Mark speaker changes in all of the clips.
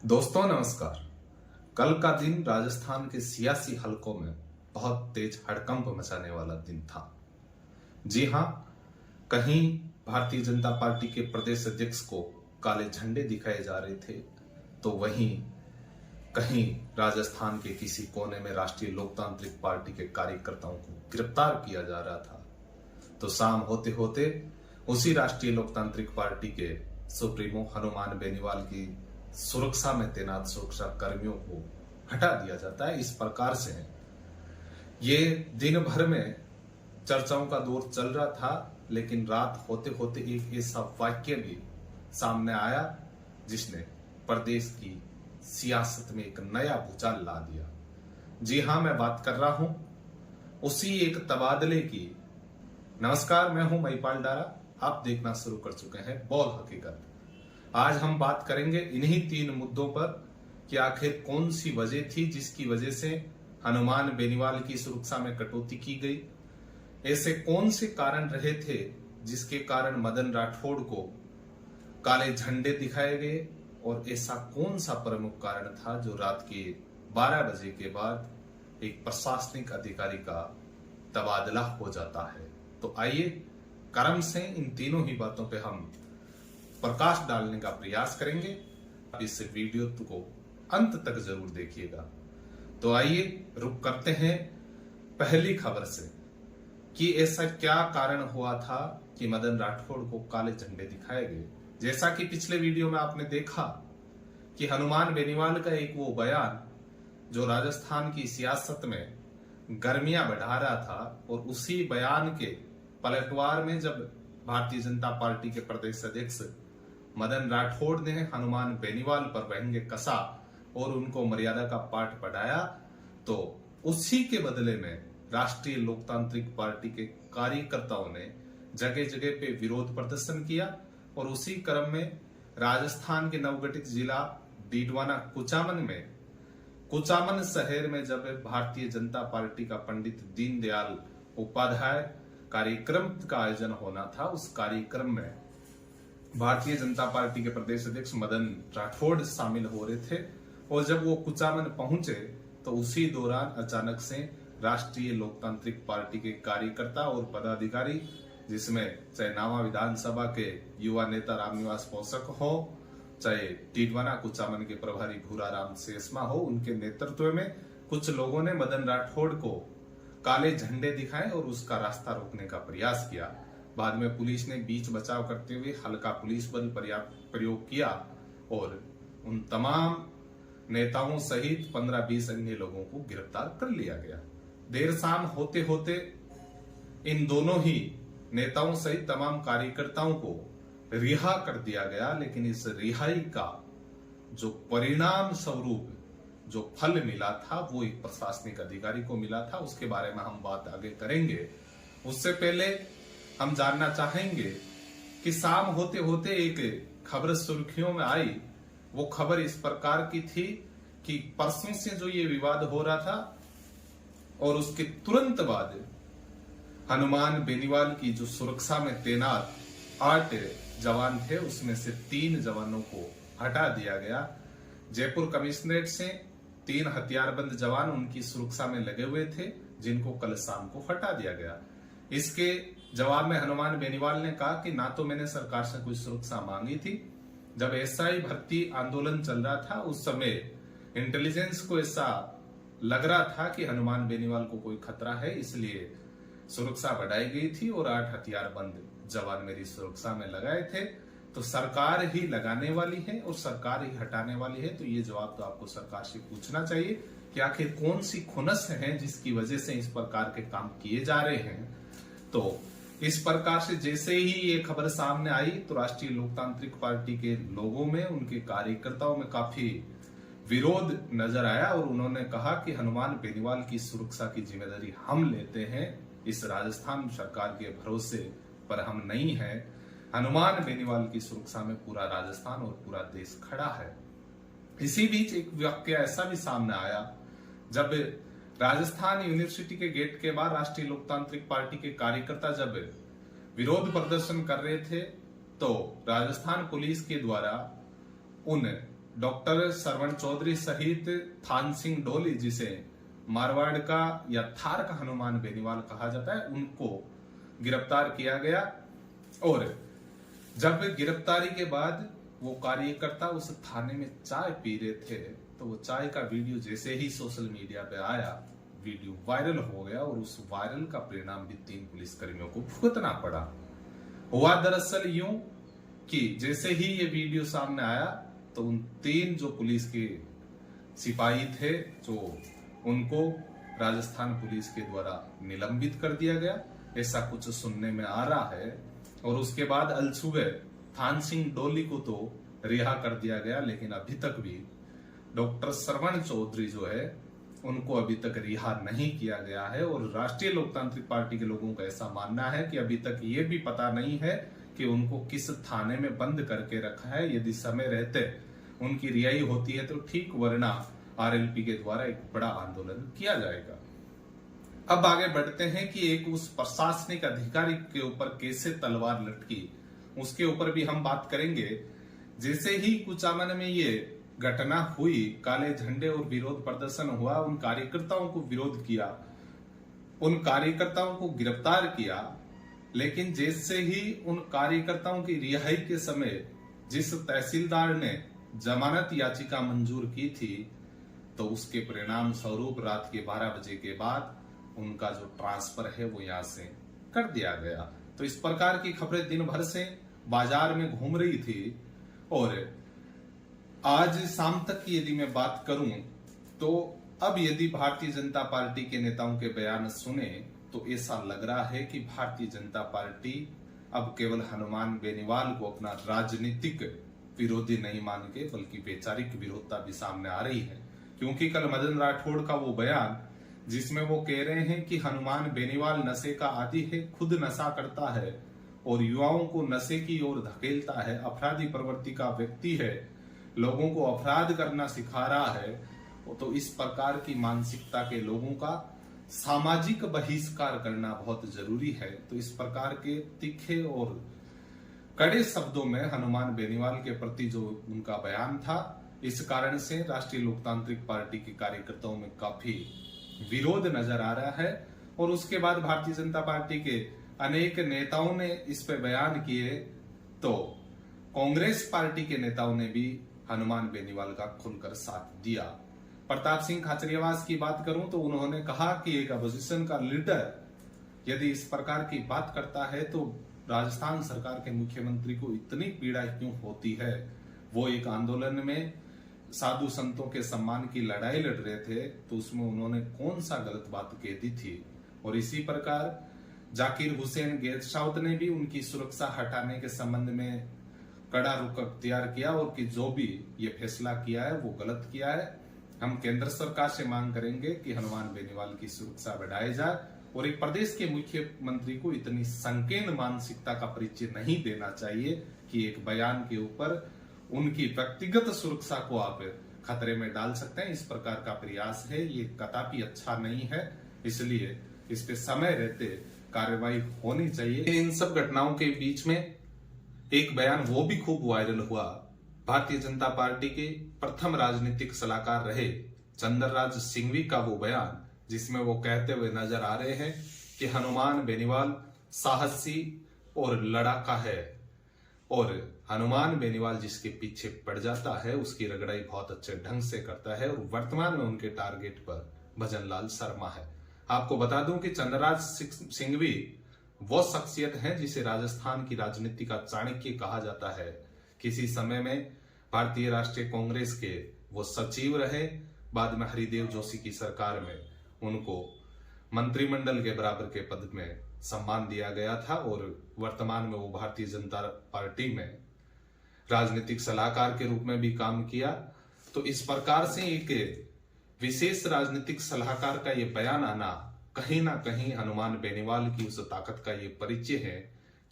Speaker 1: दोस्तों नमस्कार। कल का दिन राजस्थान के सियासी हलकों में बहुत तेज हड़कंप मचाने वाला दिन था। जी हां, कहीं भारतीय जनता पार्टी के प्रदेश अध्यक्ष को काले झंडे दिखाए जा रहे थे, तो वहीं कहीं राजस्थान के किसी कोने में राष्ट्रीय लोकतांत्रिक पार्टी के कार्यकर्ताओं को गिरफ्तार किया जा रहा था। तो शाम होते होते उसी राष्ट्रीय लोकतांत्रिक पार्टी के सुप्रीमो हनुमान बेनीवाल की सुरक्षा में तैनात सुरक्षा कर्मियों को हटा दिया जाता है। इस प्रकार से ये दिन भर में चर्चाओं का दौर चल रहा था, लेकिन रात होते होते एक ऐसा वाक्य भी सामने आया जिसने प्रदेश की सियासत में एक नया भूचाल ला दिया। जी हां, मैं बात कर रहा हूं उसी एक तबादले की। नमस्कार, मैं हूं महिपाल डारा। आप देखना शुरू कर चुके हैं बोल हकीकत। आज हम बात करेंगे इन्हीं 3 मुद्दों पर कि आखिर कौन सी वजह थी जिसकी वजह से हनुमान बेनीवाल की सुरक्षा में कटौती की गई। ऐसे कौन से कारण रहे थे जिसके कारण मदन राठौड़ को काले झंडे दिखाए गए, और ऐसा कौन सा प्रमुख कारण था जो रात के 12 बजे के बाद एक प्रशासनिक अधिकारी का तबादला हो जाता है। तो आइए क्रम से इन तीनों ही बातों पे हम प्रकाश डालने का प्रयास करेंगे। इस वीडियो को अंत तक जरूर देखिएगा। तो आइए रुक करते हैं पहली खबर से कि ऐसा क्या कारण हुआ था कि मदन राठौड़ को काले झंडे दिखाए गए। जैसा कि पिछले वीडियो में आपने देखा कि हनुमान बेनीवाल का एक वो बयान जो राजस्थान की सियासत में गर्मियां बढ़ा रहा था, और उसी बयान के पलटवार में जब भारतीय जनता पार्टी के प्रदेश अध्यक्ष मदन राठौड़ ने हनुमान बेनीवाल पर व्यंग्य कसा और उनको मर्यादा का पाठ पढ़ाया, तो उसी के बदले में राष्ट्रीय लोकतांत्रिक पार्टी के कार्यकर्ताओं ने जगह जगह पे विरोध प्रदर्शन किया। और उसी क्रम में राजस्थान के नवगठित जिला डीडवाना कुचामन शहर में जब भारतीय जनता पार्टी का पंडित दीनदयाल उपाध्याय कार्यक्रम का आयोजन होना था, उस कार्यक्रम में भारतीय जनता पार्टी के प्रदेश अध्यक्ष मदन राठौड़ शामिल हो रहे थे। और जब वो कुचामन पहुंचे तो उसी दौरान अचानक से राष्ट्रीय लोकतांत्रिक पार्टी के कार्यकर्ता और पदाधिकारी, जिसमें चाहे नावा विधानसभा के युवा नेता रामनिवास पोषक हो, चाहे टीडवाना कुचामन के प्रभारी भूराराम शेषमा हो, उनके नेतृत्व में कुछ लोगों ने मदन राठौड़ को काले झंडे दिखाए और उसका रास्ता रोकने का प्रयास किया। बाद में पुलिस ने बीच बचाव करते हुए हल्का पुलिस बल प्रयोग किया और उन तमाम नेताओं सहित 15-20 अन्य लोगों को गिरफ्तार कर लिया गया। देर शाम होते होते इन दोनों ही नेताओं सहित तमाम कार्यकर्ताओं को रिहा कर दिया गया। लेकिन इस रिहाई का जो परिणाम स्वरूप जो फल मिला था वो एक प्रशासनिक अधिकारी को मिला था। उसके बारे में हम बात आगे करेंगे। उससे पहले हम जानना चाहेंगे कि शाम होते होते एक खबर सुर्खियों में आई। वो खबर इस प्रकार की थी कि परसों से जो ये विवाद हो रहा था और उसके तुरंत बाद हनुमान बेनीवाल की जो सुरक्षा में तैनात 8 जवान थे, उसमें से 3 जवानों को हटा दिया गया। जयपुर कमिश्नरेट से 3 हथियारबंद जवान उनकी सुरक्षा में लगे हुए थे, जिनको कल शाम को हटा दिया गया। इसके जवाब में हनुमान बेनीवाल ने कहा कि ना तो मैंने सरकार से कोई सुरक्षा मांगी थी। जब एसआई भर्ती आंदोलन चल रहा था उस समय इंटेलिजेंस को ऐसा लग रहा था कि हनुमान बेनीवाल को कोई खतरा है, इसलिए सुरक्षा बढ़ाई गई थी और 8 हथियारबंद जवान मेरी सुरक्षा में लगाए थे। तो सरकार ही लगाने वाली है और सरकार ही हटाने वाली है। तो ये जवाब तो आपको सरकार से पूछना चाहिए कि आखिर कौन सी खुनस है जिसकी वजह से इस प्रकार के काम किए जा रहे हैं। तो इस प्रकार से जैसे ही ये खबर सामने आई तो राष्ट्रीय लोकतांत्रिक पार्टी के लोगों में, उनके कार्यकर्ताओं में काफी विरोध नजर आया और उन्होंने कहा कि हनुमान बेनीवाल की सुरक्षा की जिम्मेदारी हम लेते हैं, इस राजस्थान सरकार के भरोसे पर हम नहीं हैं। हनुमान बेनीवाल की सुरक्षा में पूरा राजस्थान और पूरा देश खड़ा है। इसी बीच एक वाक्य ऐसा भी सामने आया जब राजस्थान यूनिवर्सिटी के गेट के बाहर राष्ट्रीय लोकतांत्रिक पार्टी के कार्यकर्ता जब विरोध प्रदर्शन कर रहे थे, तो राजस्थान पुलिस के द्वारा उन डॉक्टर सरवण चौधरी सहित थान सिंह डोली, जिसे मारवाड़ का या थार का हनुमान बेनीवाल कहा जाता है, उनको गिरफ्तार किया गया। और जब गिरफ्तारी के बाद वो कार्यकर्ता उस थाने में चाय पी रहे थे, तो वो चाय का वीडियो जैसे ही सोशल मीडिया पे आया, वीडियो वायरल हो गया और उस वायरल का परिणाम भी 3 पुलिसकर्मियों को भुगतना पड़ा। हुआ दरअसल यूं कि जैसे ही ये वीडियो सामने आया तो उन 3 जो पुलिस के सिपाही थे, जो उनको राजस्थान पुलिस के द्वारा निलंबित कर दिया गया, ऐसा कुछ सुनने में आ रहा है। और उसके बाद अलसुबह थान सिंह डोली को तो रिहा कर दिया गया, लेकिन अभी तक भी डॉक्टर सरवण चौधरी जो है उनको अभी तक रिहा नहीं किया गया है। और राष्ट्रीय लोकतांत्रिक पार्टी के लोगों का ऐसा मानना है कि अभी तक ये भी पता नहीं है कि उनको किस थाने में बंद करके रखा है। यदि समय रहते उनकी रिहाई होती है तो ठीक, वरना आरएलपी के द्वारा एक बड़ा आंदोलन किया जाएगा। अब आगे बढ़ते हैं कि एक उस प्रशासनिक अधिकारी के ऊपर कैसे तलवार लटकी, उसके ऊपर भी हम बात करेंगे। जैसे ही कुचामन में ये घटना हुई, काले झंडे और विरोध प्रदर्शन हुआ, उन कार्यकर्ताओं को विरोध किया, उन कार्यकर्ताओं को गिरफ्तार किया। लेकिन जैसे ही उन कार्यकर्ताओं की रिहाई के समय जिस तहसीलदार ने जमानत याचिका मंजूर की थी, तो उसके परिणाम स्वरूप रात के 12 बजे के बाद उनका जो ट्रांसफर है वो यहां से कर दिया गया। तो इस प्रकार की खबरें दिन भर से बाजार में घूम रही थी। और आज शाम तक की यदि मैं बात करूं तो अब यदि भारतीय जनता पार्टी के नेताओं के बयान सुने तो ऐसा लग रहा है कि भारतीय जनता पार्टी अब केवल हनुमान बेनीवाल को अपना राजनीतिक विरोधी नहीं मान के बल्कि वैचारिक विरोधता भी सामने आ रही है। क्योंकि कल मदन राठौड़ का वो बयान जिसमें वो कह रहे हैं कि हनुमान बेनीवाल नशे का आदी है, खुद नशा करता है और युवाओं को नशे की ओर धकेलता है, अपराधी प्रवृत्ति का व्यक्ति है, लोगों को अपराध करना सिखा रहा है, तो इस प्रकार की मानसिकता के लोगों का सामाजिक बहिष्कार करना बहुत जरूरी है। तो इस प्रकार के तीखे और कड़े शब्दों में हनुमान बेनीवाल के प्रति जो उनका बयान था, इस कारण से राष्ट्रीय लोकतांत्रिक पार्टी के कार्यकर्ताओं में काफी विरोध नजर आ रहा है। और उसके बाद भारतीय जनता पार्टी के अनेक नेताओं ने इस पे बयान किए, तो कांग्रेस पार्टी के नेताओं ने भी हनुमान बेनीवाल का खुलकर साथ दिया। प्रताप सिंह खाचरियावास की बात करूं तो उन्होंने कहा कि एक अपोजिशन का लीडर यदि इस प्रकार की बात करता है तो राजस्थान सरकार के मुख्यमंत्री को इतनी पीड़ा क्यों होती है। वो एक आंदोलन में साधु संतों के सम्मान की लड़ाई लड़ रहे थे, तो उसमें उन्होंने कौन सा गलत बात कह दी थी। और इसी प्रकार जाकिर हुसैन गैरशाउत ने भी उनकी सुरक्षा हटाने के संबंध में कड़ा रुख अख्तियार किया और कि जो भी ये फैसला किया है वो गलत किया है। हम केंद्र सरकार से मांग करेंगे कि हनुमान बेनीवाल की सुरक्षा बढ़ाई जाए और एक प्रदेश के मुख्यमंत्री को इतनी संकीर्ण मानसिकता का परिचय नहीं देना चाहिए कि एक बयान के ऊपर उनकी व्यक्तिगत सुरक्षा को आप खतरे में डाल सकते हैं। इस प्रकार का प्रयास है, ये कदापि अच्छा नहीं है, इसलिए इस पे समय रहते कार्रवाई होनी चाहिए। इन सब घटनाओं के बीच में एक बयान वो भी खूब वायरल हुआ, भारतीय जनता पार्टी के प्रथम राजनीतिक सलाहकार रहे चंद्रराज सिंघवी का वो बयान, जिसमें वो कहते हुए नजर आ रहे हैं कि हनुमान बेनीवाल साहसी और लड़ाका है और हनुमान बेनीवाल जिसके पीछे पड़ जाता है उसकी रगड़ाई बहुत अच्छे ढंग से करता है। और वर्तमान में उनके टारगेट पर भजन लाल शर्मा है। आपको बता दूं कि चंद्रराज सिंघवी वो शख्सियत है जिसे राजस्थान की राजनीति का चाणक्य कहा जाता है। किसी समय में भारतीय राष्ट्रीय कांग्रेस के वो सचिव रहे, बाद में हरिदेव जोशी की सरकार में उनको मंत्रिमंडल के बराबर के पद में सम्मान दिया गया था और वर्तमान में वो भारतीय जनता पार्टी में राजनीतिक सलाहकार के रूप में भी काम किया। तो इस प्रकार से एक विशेष राजनीतिक सलाहकार का ये बयान आना कहीं ना कहीं हनुमान बेनीवाल की उस ताकत का ये परिचय है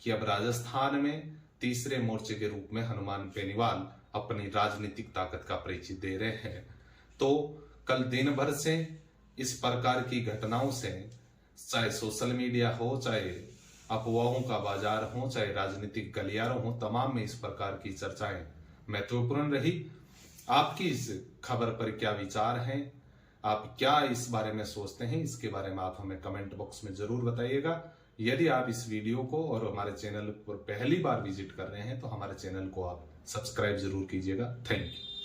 Speaker 1: कि अब राजस्थान में तीसरे मोर्चे के रूप में हनुमान बेनीवाल अपनी राजनीतिक ताकत का परिचय दे रहे हैं। तो कल दिन भर से इस प्रकार की घटनाओं से, चाहे सोशल मीडिया हो, चाहे अफवाहों का बाजार हो, चाहे राजनीतिक गलियारों हो, तमाम में इस प्रकार की चर्चाएं महत्वपूर्ण रही। आपकी इस खबर पर क्या विचार हैं, आप क्या इस बारे में सोचते हैं, इसके बारे में आप हमें कमेंट बॉक्स में जरूर बताइएगा। यदि आप इस वीडियो को और हमारे चैनल पर पहली बार विजिट कर रहे हैं तो हमारे चैनल को आप सब्सक्राइब जरूर कीजिएगा। Thank you.